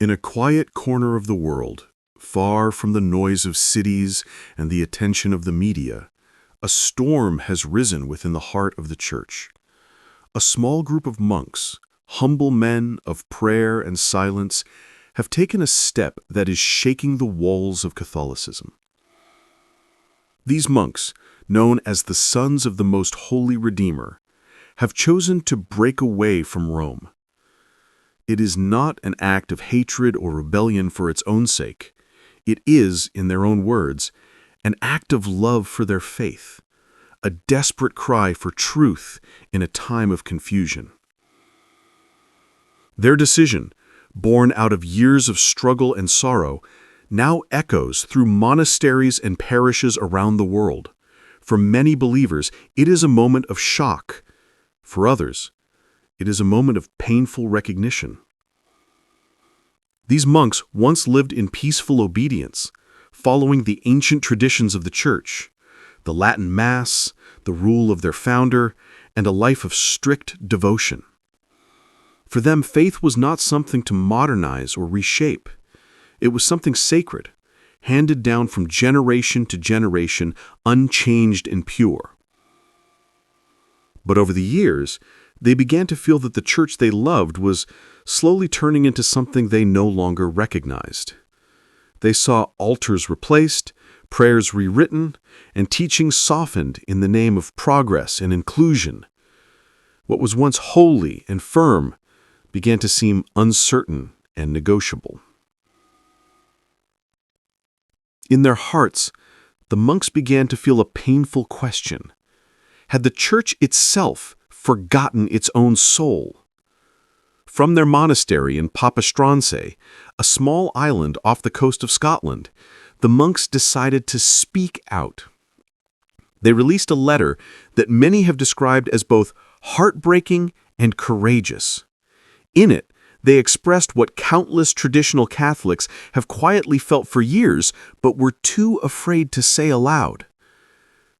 In a quiet corner of the world, far from the noise of cities and the attention of the media, a storm has risen within the heart of the Church. A small group of monks, humble men of prayer and silence, have taken a step that is shaking the walls of Catholicism. These monks, known as the Sons of the Most Holy Redeemer, have chosen to break away from Rome. It is not an act of hatred or rebellion for its own sake. It is, in their own words, an act of love for their faith, a desperate cry for truth in a time of confusion. Their decision, born out of years of struggle and sorrow, now echoes through monasteries and parishes around the world. For many believers, it is a moment of shock. For others, it is a moment of painful recognition. These monks once lived in peaceful obedience, following the ancient traditions of the Church, the Latin Mass, the rule of their founder, and a life of strict devotion. For them, faith was not something to modernize or reshape. It was something sacred, handed down from generation to generation, unchanged and pure. But over the years, they began to feel that the Church they loved was slowly turning into something they no longer recognized. They saw altars replaced, prayers rewritten, and teachings softened in the name of progress and inclusion. What was once holy and firm began to seem uncertain and negotiable. In their hearts, the monks began to feel a painful question. Had the Church itself forgotten its own soul? From their monastery in Papastranze, a small island off the coast of Scotland, the monks decided to speak out. They released a letter that many have described as both heartbreaking and courageous. In it, they expressed what countless traditional Catholics have quietly felt for years, but were too afraid to say aloud.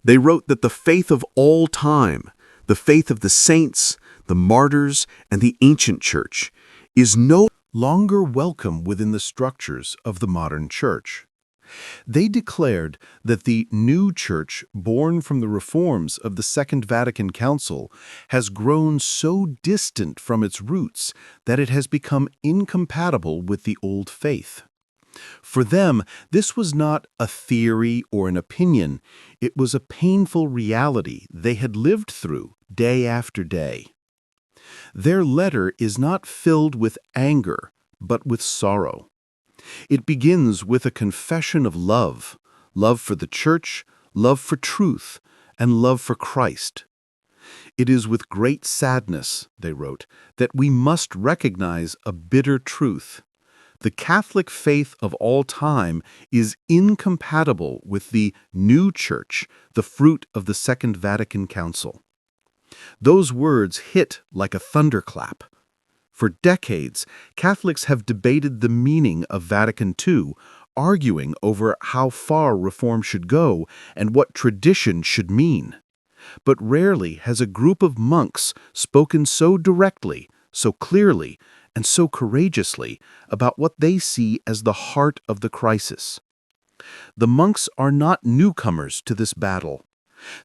They wrote that the faith of all time, the faith of the saints, the martyrs, and the ancient Church, is no longer welcome within the structures of the modern Church. They declared that the new Church, born from the reforms of the Second Vatican Council, has grown so distant from its roots that it has become incompatible with the old faith. For them, this was not a theory or an opinion. It was a painful reality they had lived through day after day. Their letter is not filled with anger, but with sorrow. It begins with a confession of love, love for the Church, love for truth, and love for Christ. It is with great sadness, they wrote, that we must recognize a bitter truth. The Catholic faith of all time is incompatible with the new Church, the fruit of the Second Vatican Council. Those words hit like a thunderclap. For decades, Catholics have debated the meaning of Vatican II, arguing over how far reform should go and what tradition should mean. But rarely has a group of monks spoken so directly, so clearly, and so courageously about what they see as the heart of the crisis. The monks are not newcomers to this battle.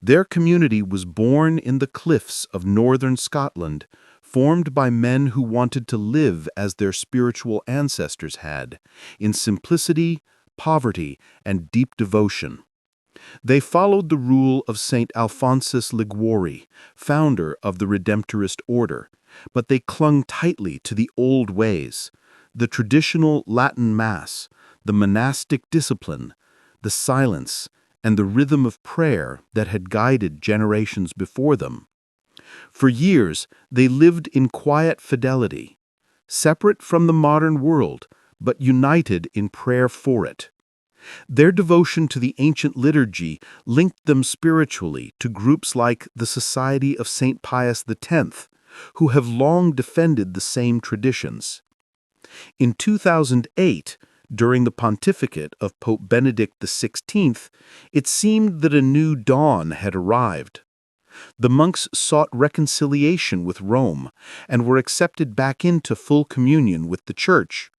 Their community was born in the cliffs of northern Scotland, formed by men who wanted to live as their spiritual ancestors had, in simplicity, poverty, and deep devotion. They followed the rule of St. Alphonsus Liguori, founder of the Redemptorist order, but they clung tightly to the old ways, the traditional Latin Mass, the monastic discipline, the silence, and the rhythm of prayer that had guided generations before them. For years, they lived in quiet fidelity, separate from the modern world, but united in prayer for it. Their devotion to the ancient liturgy linked them spiritually to groups like the Society of St. Pius X, who have long defended the same traditions. In 2008, during the pontificate of Pope Benedict XVI, it seemed that a new dawn had arrived. The monks sought reconciliation with Rome and were accepted back into full communion with the Church.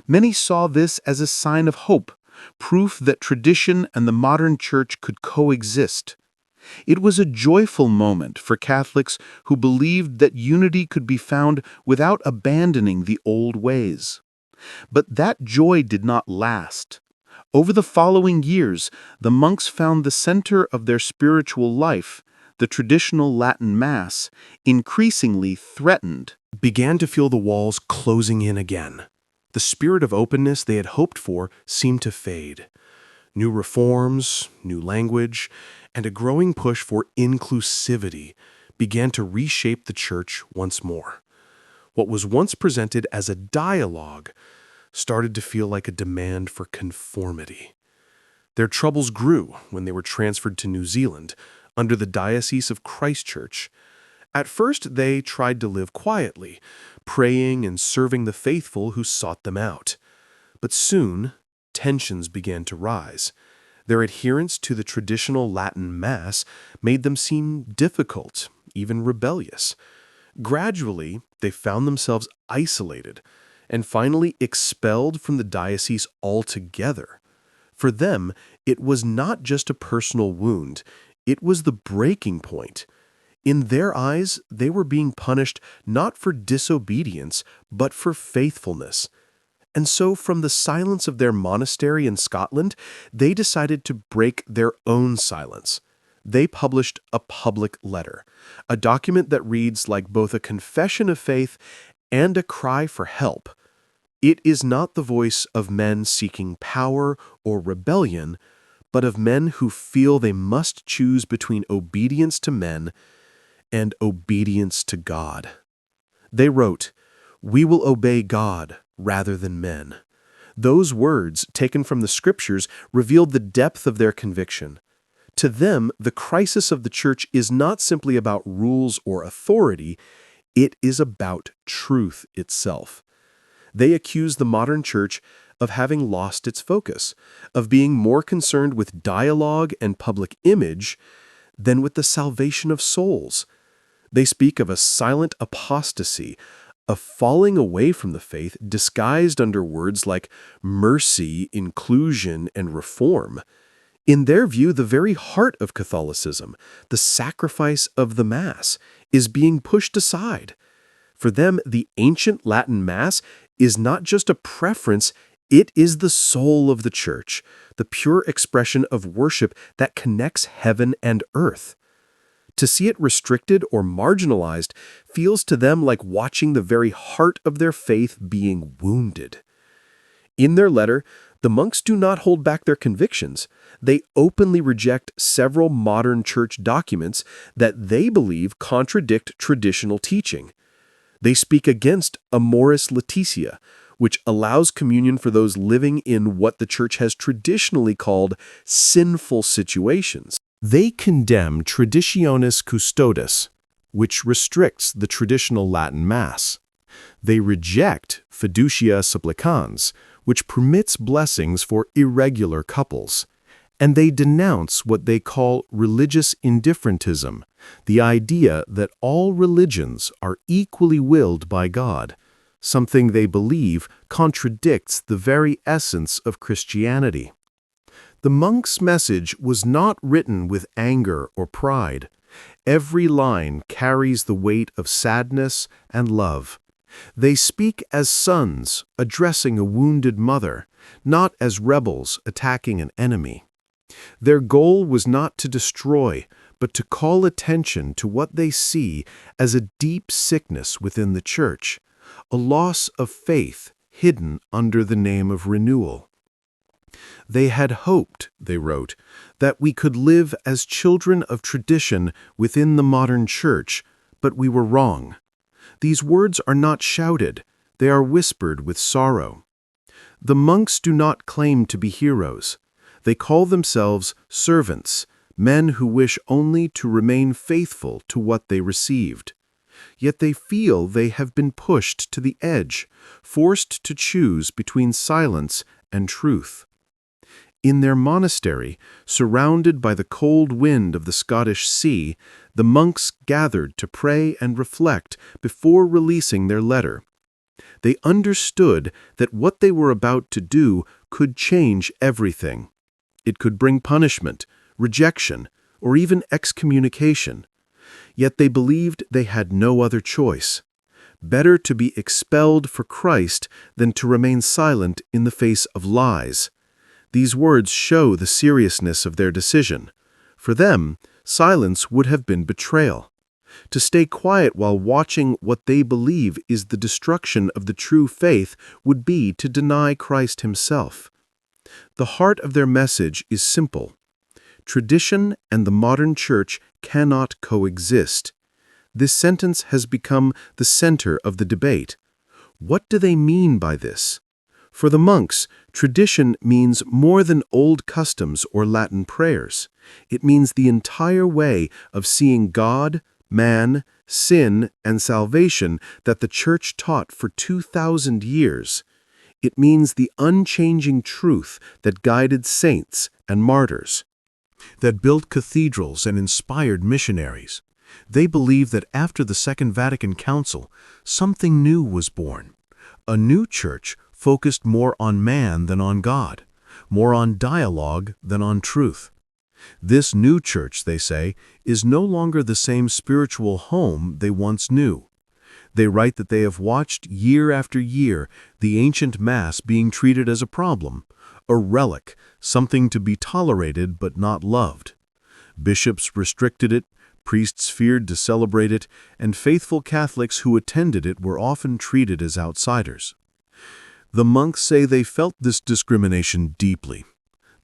Many saw this as a sign of hope, proof that tradition and the modern church could coexist. It was a joyful moment for Catholics who believed that unity could be found without abandoning the old ways. But that joy did not last. Over the following years, the monks found the center of their spiritual life, the traditional Latin Mass, increasingly threatened. Began to feel the walls closing in again. The spirit of openness they had hoped for seemed to fade. New reforms, new language, and a growing push for inclusivity began to reshape the church once more. What was once presented as a dialogue started to feel like a demand for conformity. Their troubles grew when they were transferred to New Zealand under the Diocese of Christchurch. At first, they tried to live quietly, praying and serving the faithful who sought them out. But soon, tensions began to rise. Their adherence to the traditional Latin Mass made them seem difficult, even rebellious. Gradually, they found themselves isolated and finally expelled from the diocese altogether. For them, it was not just a personal wound, it was the breaking point. In their eyes, they were being punished not for disobedience, but for faithfulness. And so, from the silence of their monastery in Scotland, they decided to break their own silence. They published a public letter, a document that reads like both a confession of faith and a cry for help. It is not the voice of men seeking power or rebellion, but of men who feel they must choose between obedience to men and obedience to God. They wrote, "We will obey God rather than men." Those words, taken from the scriptures, revealed the depth of their conviction. To them, the crisis of the church is not simply about rules or authority, it is about truth itself. They accuse the modern church of having lost its focus, of being more concerned with dialogue and public image than with the salvation of souls. They speak of a silent apostasy, a falling away from the faith disguised under words like mercy, inclusion, and reform. In their view, the very heart of Catholicism, the sacrifice of the Mass, is being pushed aside. For them, the ancient Latin Mass is not just a preference, it is the soul of the Church, the pure expression of worship that connects heaven and earth. To see it restricted or marginalized feels to them like watching the very heart of their faith being wounded. In their letter, the monks do not hold back their convictions. They openly reject several modern church documents that they believe contradict traditional teaching. They speak against Amoris Laetitia, which allows communion for those living in what the church has traditionally called sinful situations. They condemn Traditionis Custodes, which restricts the traditional Latin Mass. They reject Fiducia Supplicans, which permits blessings for irregular couples. And they denounce what they call religious indifferentism, the idea that all religions are equally willed by God, something they believe contradicts the very essence of Christianity. The monks' message was not written with anger or pride. Every line carries the weight of sadness and love. They speak as sons addressing a wounded mother, not as rebels attacking an enemy. Their goal was not to destroy, but to call attention to what they see as a deep sickness within the church, a loss of faith hidden under the name of renewal. They had hoped, they wrote, that we could live as children of tradition within the modern church, but we were wrong. These words are not shouted, they are whispered with sorrow. The monks do not claim to be heroes. They call themselves servants, men who wish only to remain faithful to what they received. Yet they feel they have been pushed to the edge, forced to choose between silence and truth. In their monastery, surrounded by the cold wind of the Scottish Sea, the monks gathered to pray and reflect before releasing their letter. They understood that what they were about to do could change everything. It could bring punishment, rejection, or even excommunication. Yet they believed they had no other choice. Better to be expelled for Christ than to remain silent in the face of lies. These words show the seriousness of their decision. For them, silence would have been betrayal. To stay quiet while watching what they believe is the destruction of the true faith would be to deny Christ himself. The heart of their message is simple. Tradition and the modern church cannot coexist. This sentence has become the center of the debate. What do they mean by this? For the monks, tradition means more than old customs or Latin prayers. It means the entire way of seeing God, man, sin, and salvation that the Church taught for 2,000 years. It means the unchanging truth that guided saints and martyrs, that built cathedrals and inspired missionaries. They believe that after the Second Vatican Council, something new was born. A new church focused more on man than on God, more on dialogue than on truth. This new church, they say, is no longer the same spiritual home they once knew. They write that they have watched year after year the ancient Mass being treated as a problem, a relic, something to be tolerated but not loved. Bishops restricted it, priests feared to celebrate it, and faithful Catholics who attended it were often treated as outsiders. The monks say they felt this discrimination deeply.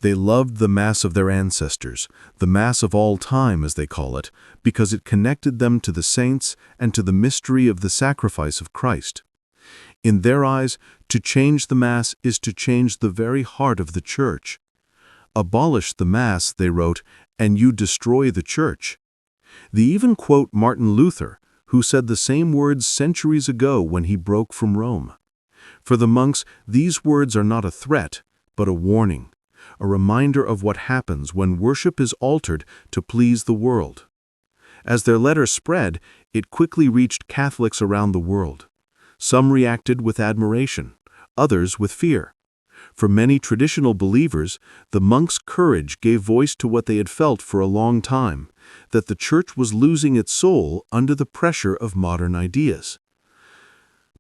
They loved the Mass of their ancestors, the Mass of all time as they call it, because it connected them to the saints and to the mystery of the sacrifice of Christ. In their eyes, to change the Mass is to change the very heart of the Church. Abolish the Mass, they wrote, and you destroy the Church. They even quote Martin Luther, who said the same words centuries ago when he broke from Rome. For the monks, these words are not a threat, but a warning, a reminder of what happens when worship is altered to please the world. As their letter spread, it quickly reached Catholics around the world. Some reacted with admiration, others with fear. For many traditional believers, the monks' courage gave voice to what they had felt for a long time, that the Church was losing its soul under the pressure of modern ideas.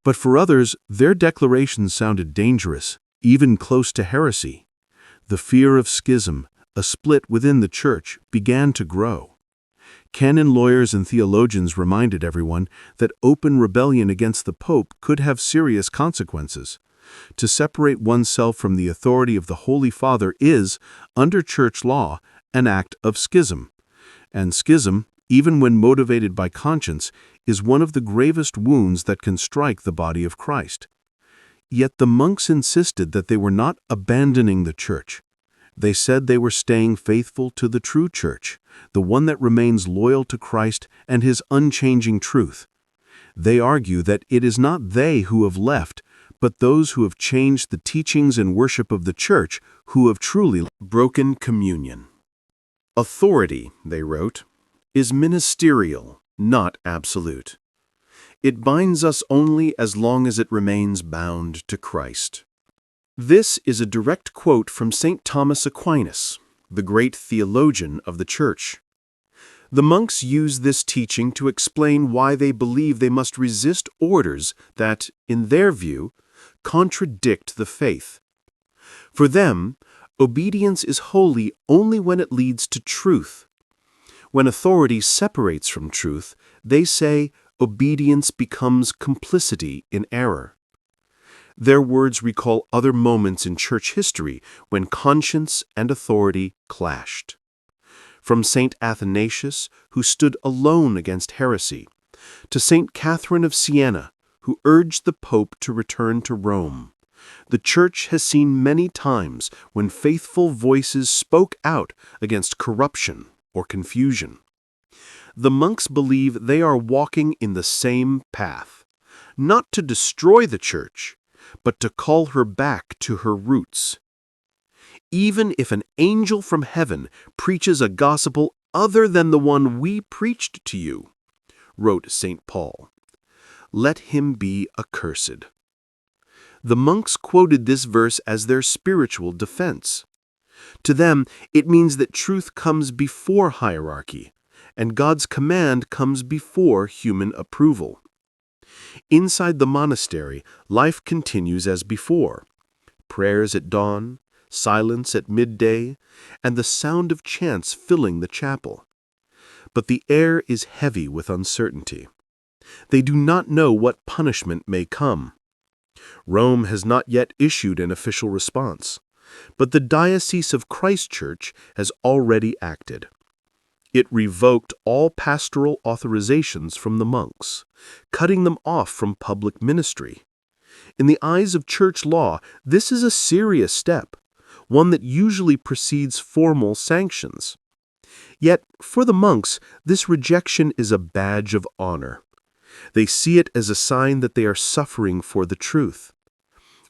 But for others, their declarations sounded dangerous, even close to heresy. The fear of schism, a split within the Church, began to grow. Canon lawyers and theologians reminded everyone that open rebellion against the Pope could have serious consequences. To separate oneself from the authority of the Holy Father is, under Church law, an act of schism. And schism, even when motivated by conscience, is one of the gravest wounds that can strike the body of Christ. Yet the monks insisted that they were not abandoning the Church. They said they were staying faithful to the true Church, the one that remains loyal to Christ and his unchanging truth. They argue that it is not they who have left, but those who have changed the teachings and worship of the Church who have truly broken communion. Authority, they wrote, is ministerial, not absolute. It binds us only as long as it remains bound to Christ. This is a direct quote from St. Thomas Aquinas, the great theologian of the Church. The monks use this teaching to explain why they believe they must resist orders that, in their view, contradict the faith. For them, obedience is holy only when it leads to truth. When authority separates from truth, they say obedience becomes complicity in error. Their words recall other moments in church history when conscience and authority clashed. From St. Athanasius, who stood alone against heresy, to St. Catherine of Siena, who urged the Pope to return to Rome, the Church has seen many times when faithful voices spoke out against corruption or confusion. The monks believe they are walking in the same path, not to destroy the Church, but to call her back to her roots. Even if an angel from heaven preaches a gospel other than the one we preached to you, wrote St. Paul, let him be accursed. The monks quoted this verse as their spiritual defense. To them, it means that truth comes before hierarchy, and God's command comes before human approval. Inside the monastery, life continues as before. Prayers at dawn, silence at midday, and the sound of chants filling the chapel. But the air is heavy with uncertainty. They do not know what punishment may come. Rome has not yet issued an official response, but the Diocese of Christchurch has already acted. It revoked all pastoral authorizations from the monks, cutting them off from public ministry. In the eyes of church law, this is a serious step, one that usually precedes formal sanctions. Yet, for the monks, this rejection is a badge of honor. They see it as a sign that they are suffering for the truth.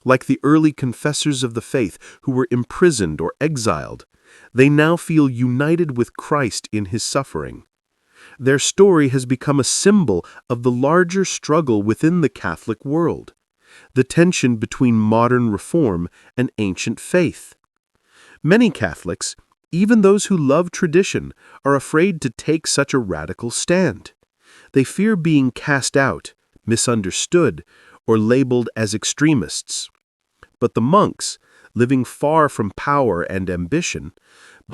Like the early confessors of the faith who were imprisoned or exiled, they now feel united with Christ in his suffering. Their story has become a symbol of the larger struggle within the Catholic world, the tension between modern reform and ancient faith. Many Catholics, even those who love tradition, are afraid to take such a radical stand. They fear being cast out, misunderstood, or labeled as extremists. But the monks, living far from power and ambition,